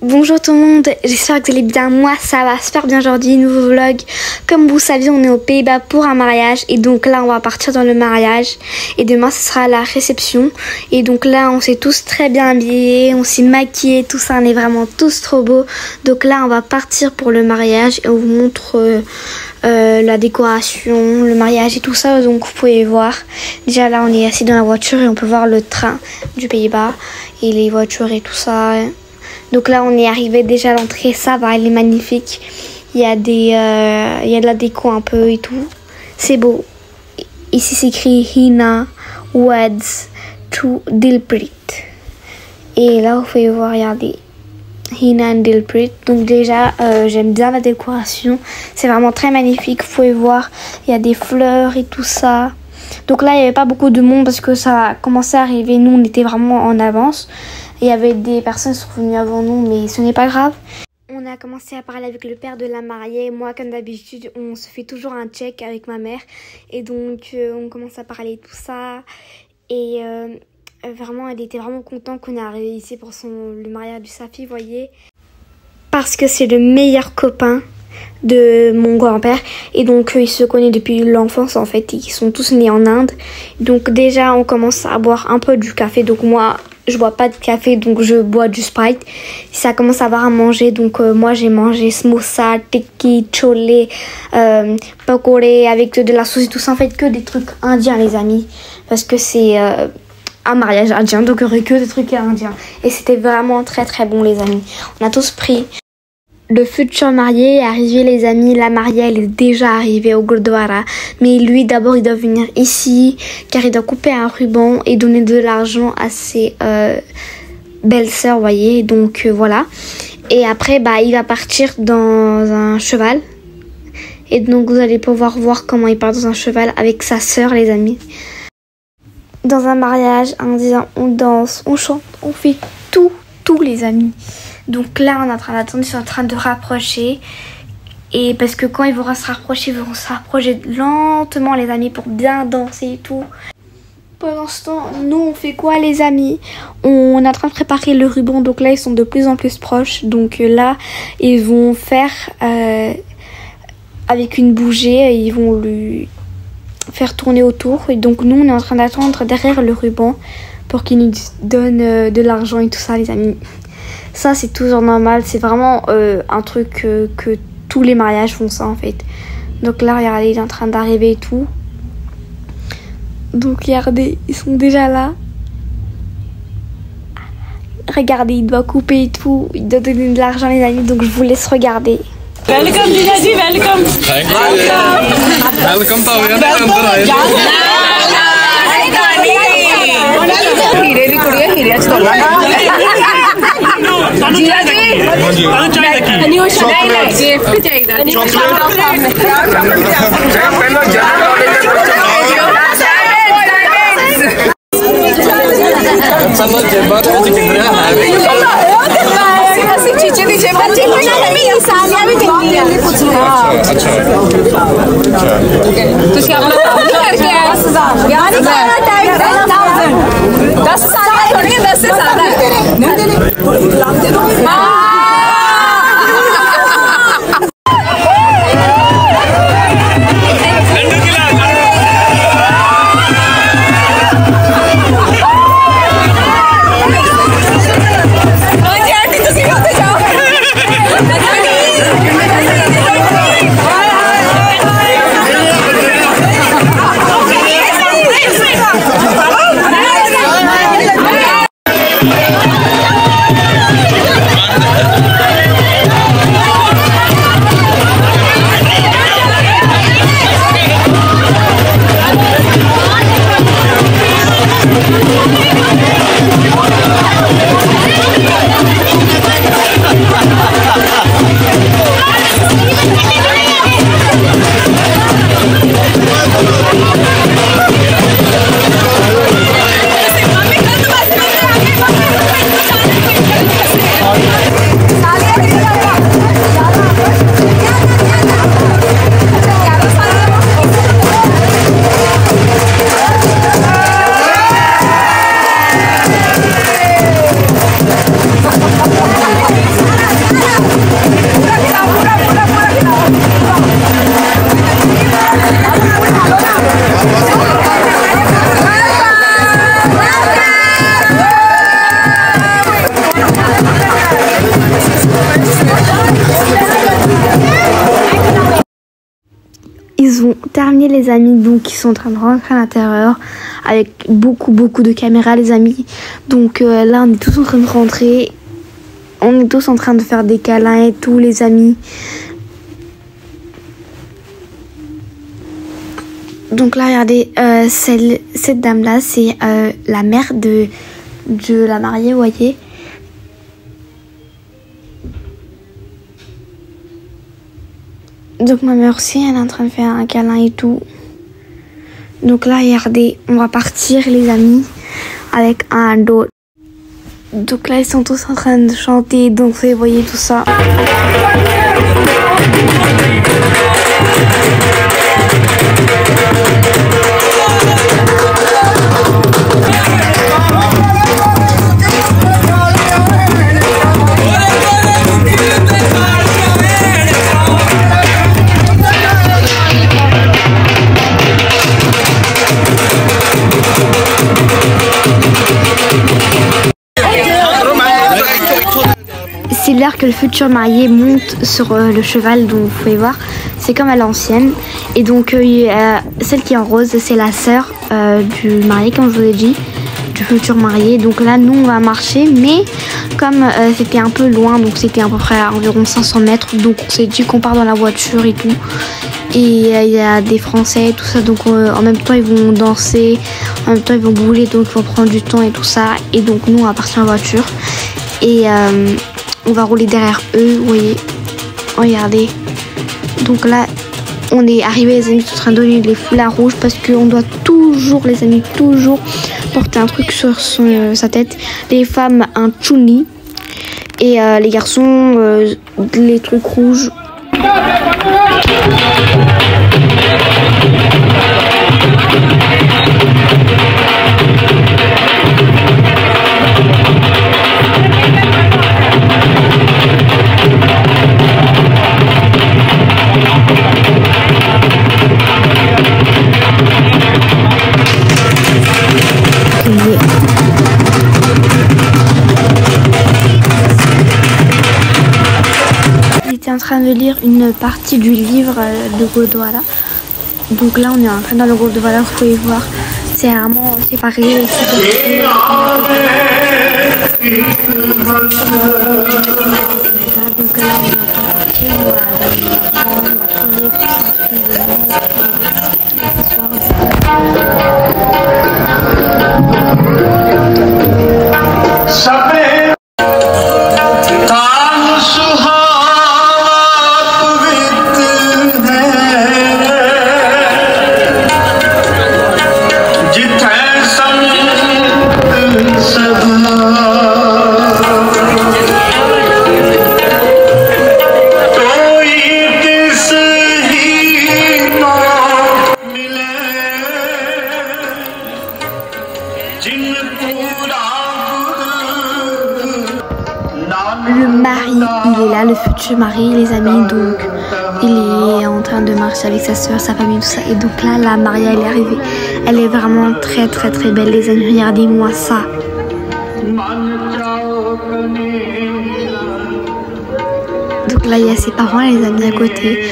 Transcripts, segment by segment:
Bonjour tout le monde, j'espère que vous allez bien. Moi ça va super bien aujourd'hui, nouveau vlog. Comme vous saviez, on est aux Pays-Bas pour un mariage et donc là on va partir dans le mariage et demain ce sera la réception. Et donc là on s'est tous très bien habillés, on s'est maquillés, tout ça, on est vraiment tous trop beaux. Donc là on va partir pour le mariage et on vous montre la décoration, le mariage et tout ça. Donc vous pouvez voir, déjà là on est assis dans la voiture et on peut voir le train du Pays-Bas et les voitures et tout ça. Donc là on est arrivé déjà à l'entrée, ça va, elle est magnifique. Il y a de la déco un peu et tout. C'est beau. Ici c'est écrit Hina Weds to Dilprit. Et là vous pouvez voir, regardez, Hina and Dilprit. Donc déjà j'aime bien la décoration. C'est vraiment très magnifique. Vous pouvez voir, il y a des fleurs et tout ça. Donc là il n'y avait pas beaucoup de monde parce que ça a commencé à arriver. Nous on était vraiment en avance. Il y avait des personnes qui sont venues avant nous, mais ce n'est pas grave. On a commencé à parler avec le père de la mariée. Moi, comme d'habitude, on se fait toujours un check avec ma mère. Et donc, on commence à parler de tout ça. Et vraiment, elle était vraiment contente qu'on est arrivé ici pour le mariage de sa fille, vous voyez. Parce que c'est le meilleur copain de mon grand-père. Et donc, ils se connaissent depuis l'enfance, en fait. Ils sont tous nés en Inde. Donc, déjà, on commence à boire un peu du café. Donc, moi, je bois pas de café, donc je bois du Sprite. Ça commence à avoir à manger, donc moi j'ai mangé samosa, tikki, chole, pakore avec de la sauce et tout ça. En fait, que des trucs indiens, les amis, parce que c'est un mariage indien, donc il y aurait que des trucs indiens. Et c'était vraiment très très bon, les amis. On a tous pris. Le futur marié est arrivé, les amis. La mariée, elle est déjà arrivée au Gurdwara. Mais lui, d'abord, il doit venir ici, car il doit couper un ruban et donner de l'argent à ses belles-sœurs, vous voyez. Donc, voilà. Et après, il va partir dans un cheval. Et donc, vous allez pouvoir voir comment il part dans un cheval avec sa sœur, les amis. Dans un mariage indien, on danse, on chante, on fait tout, les amis. Donc là, on est en train d'attendre, ils sont en train de rapprocher. Et parce que quand ils vont se rapprocher, ils vont se rapprocher lentement, les amis, pour bien danser et tout. Pendant ce temps, nous, on fait quoi, les amis? On est en train de préparer le ruban. Donc là, ils sont de plus en plus proches. Donc là, ils vont faire avec une bougie, ils vont lui faire tourner autour. Et donc nous, on est en train d'attendre derrière le ruban pour qu'il nous donne de l'argent et tout ça, les amis. Ça, c'est toujours normal. C'est vraiment un truc que tous les mariages font ça, en fait. Donc là, regardez, il est en train d'arriver et tout. Donc, regardez, ils sont déjà là. Regardez, il doit couper et tout. Il doit donner de l'argent, les amis. Donc, je vous laisse regarder. Welcome, Jijaji, welcome. Thank you. Welcome, Pavel. terminé les amis, donc ils sont en train de rentrer à l'intérieur avec beaucoup de caméras les amis. Donc là on est tous en train de rentrer, on est tous en train de faire des câlins et tout les amis. Donc là regardez, cette dame là c'est la mère de la mariée, vous voyez. Donc ma mère aussi, elle est en train de faire un câlin et tout. Donc là, regardez, on va partir les amis avec un dos. Donc là, ils sont tous en train de chanter, danser, vous voyez tout ça. C'est l'heure que le futur marié monte sur le cheval, donc vous pouvez voir, c'est comme à l'ancienne. Et donc celle qui est en rose, c'est la sœur du marié, comme je vous ai dit, du futur marié. Donc là, nous, on va marcher, mais comme c'était un peu loin, donc c'était à peu près à environ 500 mètres, donc on s'est dit qu'on part dans la voiture et tout. Et il y a des Français et tout ça, donc en même temps, ils vont danser, en même temps, ils vont bouger, donc ils vont prendre du temps et tout ça. Et donc nous, on va partir en voiture. Et on va rouler derrière eux, vous voyez. Regardez. Donc là, on est arrivé les amis, en train de donner les foulards rouges parce qu'on doit toujours, les amis, toujours porter un truc sur sa tête. Les femmes, un tchouni. Et les garçons, les trucs rouges. En train de lire une partie du livre de Godwara. Donc là on est en train dans le groupe de Godwara, vous pouvez voir, c'est vraiment séparé. Donc là le mari, il est là, le futur mari, les amis, donc il est en train de marcher avec sa soeur, sa famille, tout ça. Et donc là, la Maria, elle est arrivée. Elle est vraiment très belle, les amis. Regardez-moi ça. Donc là, il y a ses parents, les amis, à côté.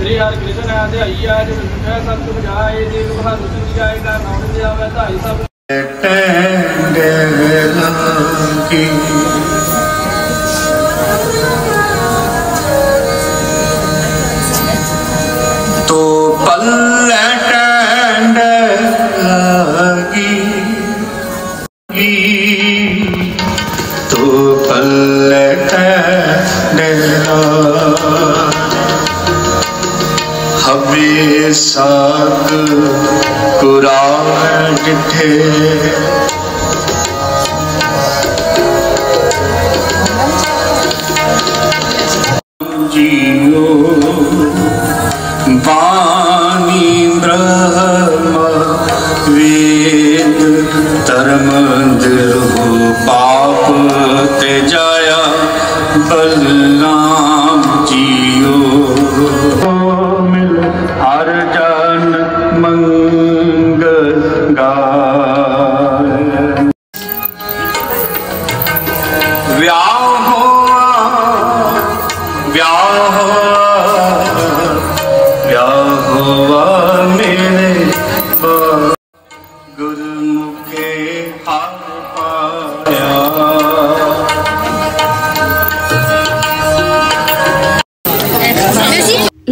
श्री हरि कृष्ण आदि अय्या जो सब कुछ जाए देव बहादुर सिंह जाए का नाम दिया वैसा ही सब तो पलट लगी तो पलट हमें साग कुरान थे जियो वाणी ब्रह्म वेद धर्म पाप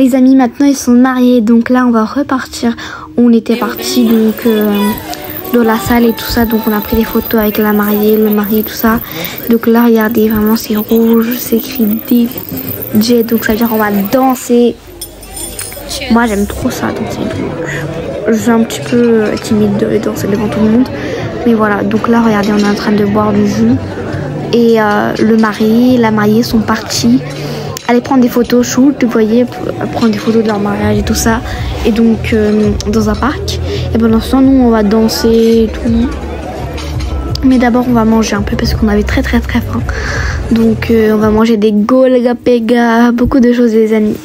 Les amis, maintenant ils sont mariés, donc là on va repartir. On était parti donc dans la salle et tout ça, donc on a pris des photos avec la mariée, le mari, tout ça. Donc là regardez, vraiment c'est rouge, c'est écrit DJ, donc ça veut dire qu'on va danser. Moi j'aime trop ça, danser. Je suis un petit peu timide de danser devant tout le monde, mais voilà. Donc là regardez, on est en train de boire du jus et le mari, la mariée sont partis aller prendre des photos shoot, vous voyez, prendre des photos de leur mariage et tout ça, et donc dans un parc. Et pendant ce temps, nous on va danser et tout, mais d'abord on va manger un peu parce qu'on avait très faim. Donc on va manger des golgappas, beaucoup de choses les amis.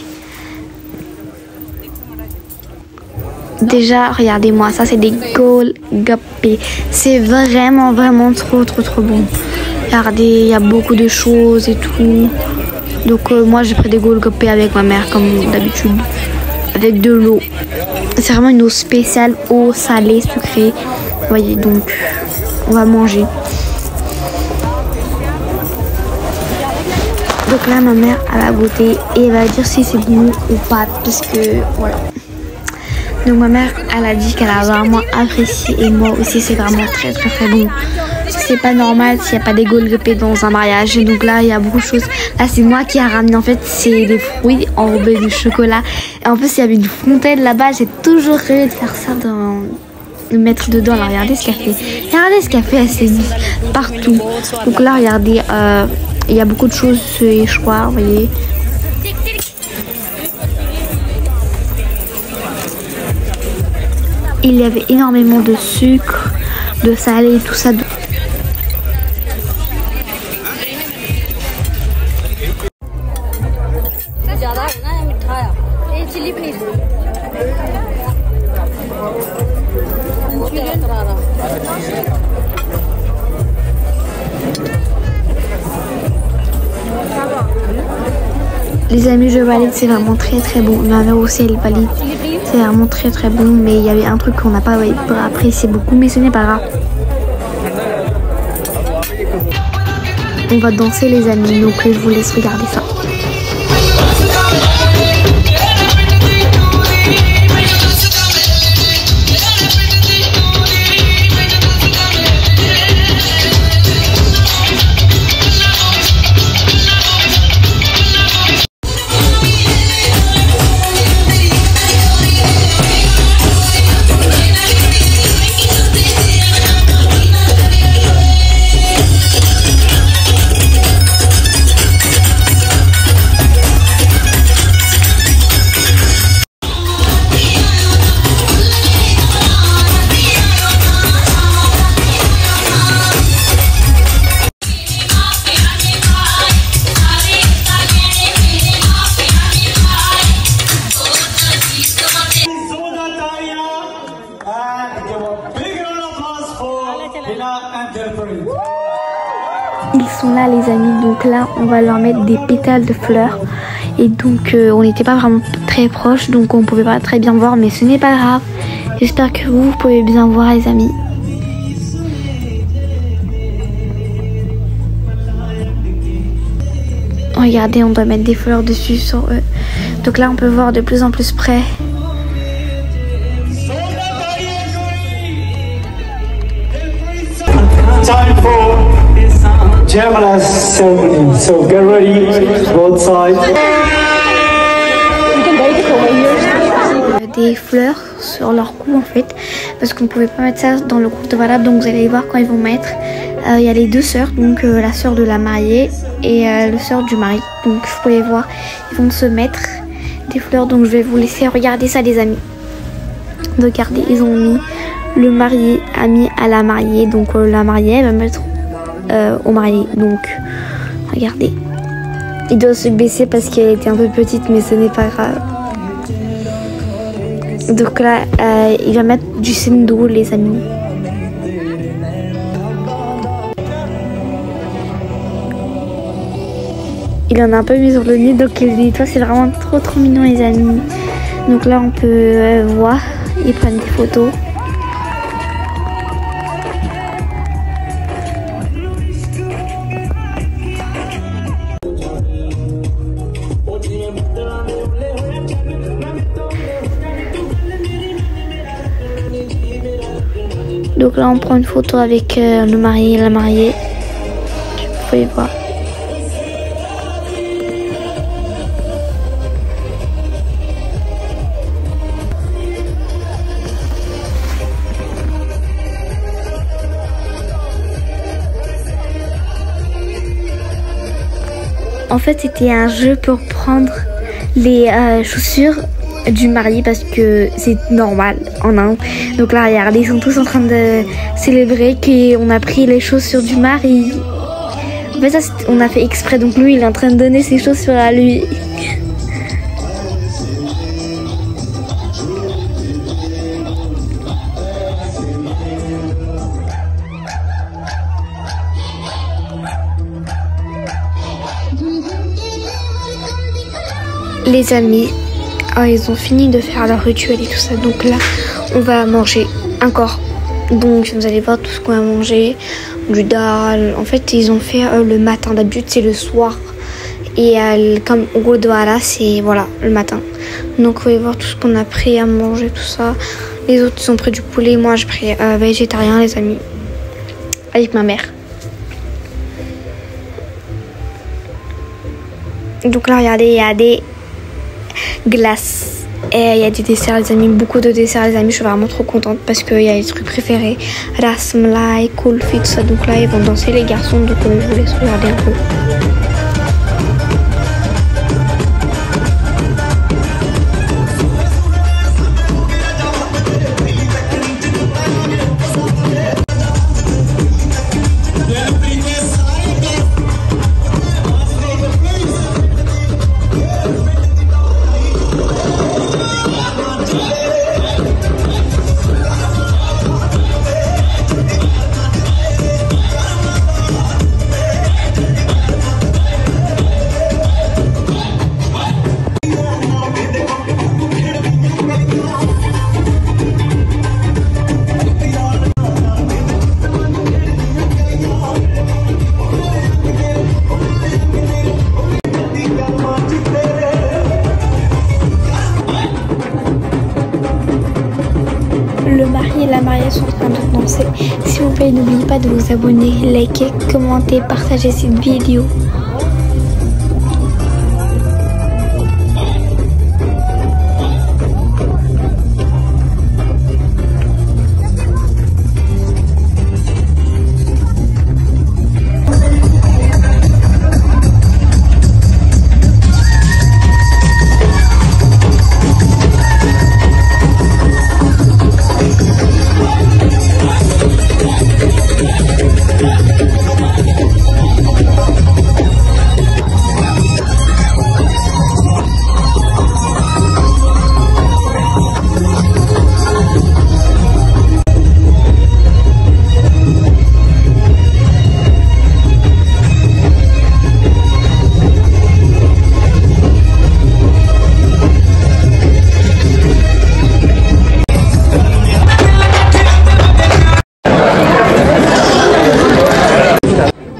Déjà regardez-moi, ça c'est des golgappas, c'est vraiment trop bon. Regardez, il y a beaucoup de choses et tout. Donc moi j'ai pris des golgappas avec ma mère comme d'habitude, avec de l'eau. C'est vraiment une eau spéciale, eau salée, sucrée. Vous voyez, donc on va manger. Donc là ma mère elle va goûter et elle va dire si c'est bon ou pas, parce que voilà. Donc ma mère elle a dit qu'elle a vraiment apprécié et moi aussi c'est vraiment très bon. C'est pas normal s'il n'y a pas des golgappas dans un mariage. Et donc là il y a beaucoup de choses. Là c'est moi qui a ramené, en fait c'est des fruits enrobés de chocolat. Et en plus il y avait une fontaine là-bas. J'ai toujours rêvé de faire ça, de mettre dedans. Alors regardez ce qu'elle fait. Regardez ce qu'elle fait, elle s'est mise partout. Donc là regardez, il y a beaucoup de choses et je crois, vous voyez. Il y avait énormément de sucre, de salé, tout ça. Les amis, je valide, c'est vraiment très bon. Ma mère aussi elle valide, c'est vraiment très bon. Mais il y avait un truc qu'on n'a pas apprécié beaucoup, mais ce n'est pas grave. On va danser les amis, donc je vous laisse regarder ça. Ils sont là les amis, donc là on va leur mettre des pétales de fleurs. Et donc on n'était pas vraiment très proches, donc on pouvait pas très bien voir, mais ce n'est pas grave. J'espère que vous pouvez bien voir les amis. Regardez, on doit mettre des fleurs dessus sur eux. Donc là on peut voir de plus en plus près. Time for Jamala's ceremony. So get ready, both sides. Des fleurs sur leur cou en fait, parce qu'on pouvait pas mettre ça dans le groupe de valable. Donc vous allez voir quand ils vont mettre. Il y a les deux sœurs, donc la sœur de la mariée et le sœur du mari. Donc vous pouvez voir, ils vont se mettre des fleurs. Donc je vais vous laisser regarder ça les amis. Regardez, ils ont mis, le marié a mis à la mariée, donc la mariée elle va mettre au marié. Donc regardez, il doit se baisser parce qu'elle était un peu petite, mais ce n'est pas grave. Donc là il va mettre du sendo les amis. Il en a un peu mis sur le nez, donc il nettoie. C'est vraiment trop mignon les amis. Donc là on peut voir, ils prennent des photos. Donc là on prend une photo avec le marié et la mariée. Vous pouvez voir. En fait, c'était un jeu pour prendre les chaussures du marié parce que c'est normal en Inde. Donc là, regardez, ils sont tous en train de célébrer qu'on a pris les chaussures du mari. En fait, ça, on a fait exprès. Donc lui, il est en train de donner ses chaussures à lui. Les amis, ils ont fini de faire leur rituel et tout ça. Donc là, on va manger encore. Donc vous allez voir tout ce qu'on va manger. Du dal. En fait, ils ont fait le matin. D'habitude, c'est le soir. Et comme au Gurdwara, c'est voilà, le matin. Donc vous allez voir tout ce qu'on a pris à manger, tout ça. Les autres, ils ont pris du poulet. Moi, j'ai pris végétarien, les amis. Avec ma mère. Donc là, regardez, il y a des glace et il y a des desserts les amis, beaucoup de desserts les amis, je suis vraiment trop contente parce qu'il y a les trucs préférés, rasmalai, kulfi, tout ça. Donc là ils vont danser les garçons, donc je vous laisse regarder un peu. Le mari et la mariée sont en train de danser. S'il vous plaît, n'oubliez pas de vous abonner, liker, commenter, partager cette vidéo.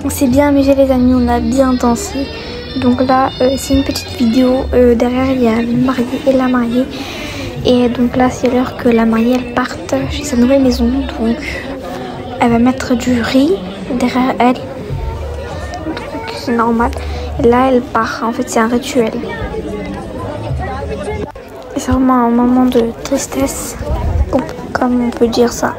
C'est bien amusé les amis, on a bien dansé. Donc là c'est une petite vidéo, derrière il y a le marié et la mariée. Et donc là c'est l'heure que la mariée elle parte chez sa nouvelle maison. Donc elle va mettre du riz derrière elle. Donc c'est normal. Et là elle part, en fait c'est un rituel. Et c'est vraiment un moment de tristesse, comme on peut dire ça.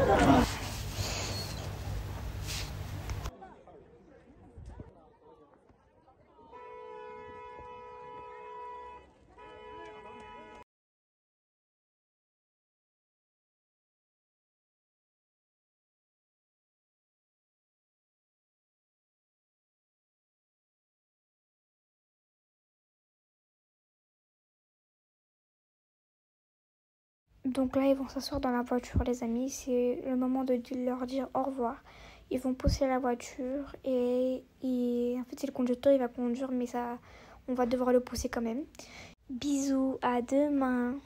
Donc là, ils vont s'asseoir dans la voiture, les amis. C'est le moment de leur dire au revoir. Ils vont pousser la voiture et en fait, c'est le conducteur, il va conduire, mais ça, on va devoir le pousser quand même. Bisous, à demain.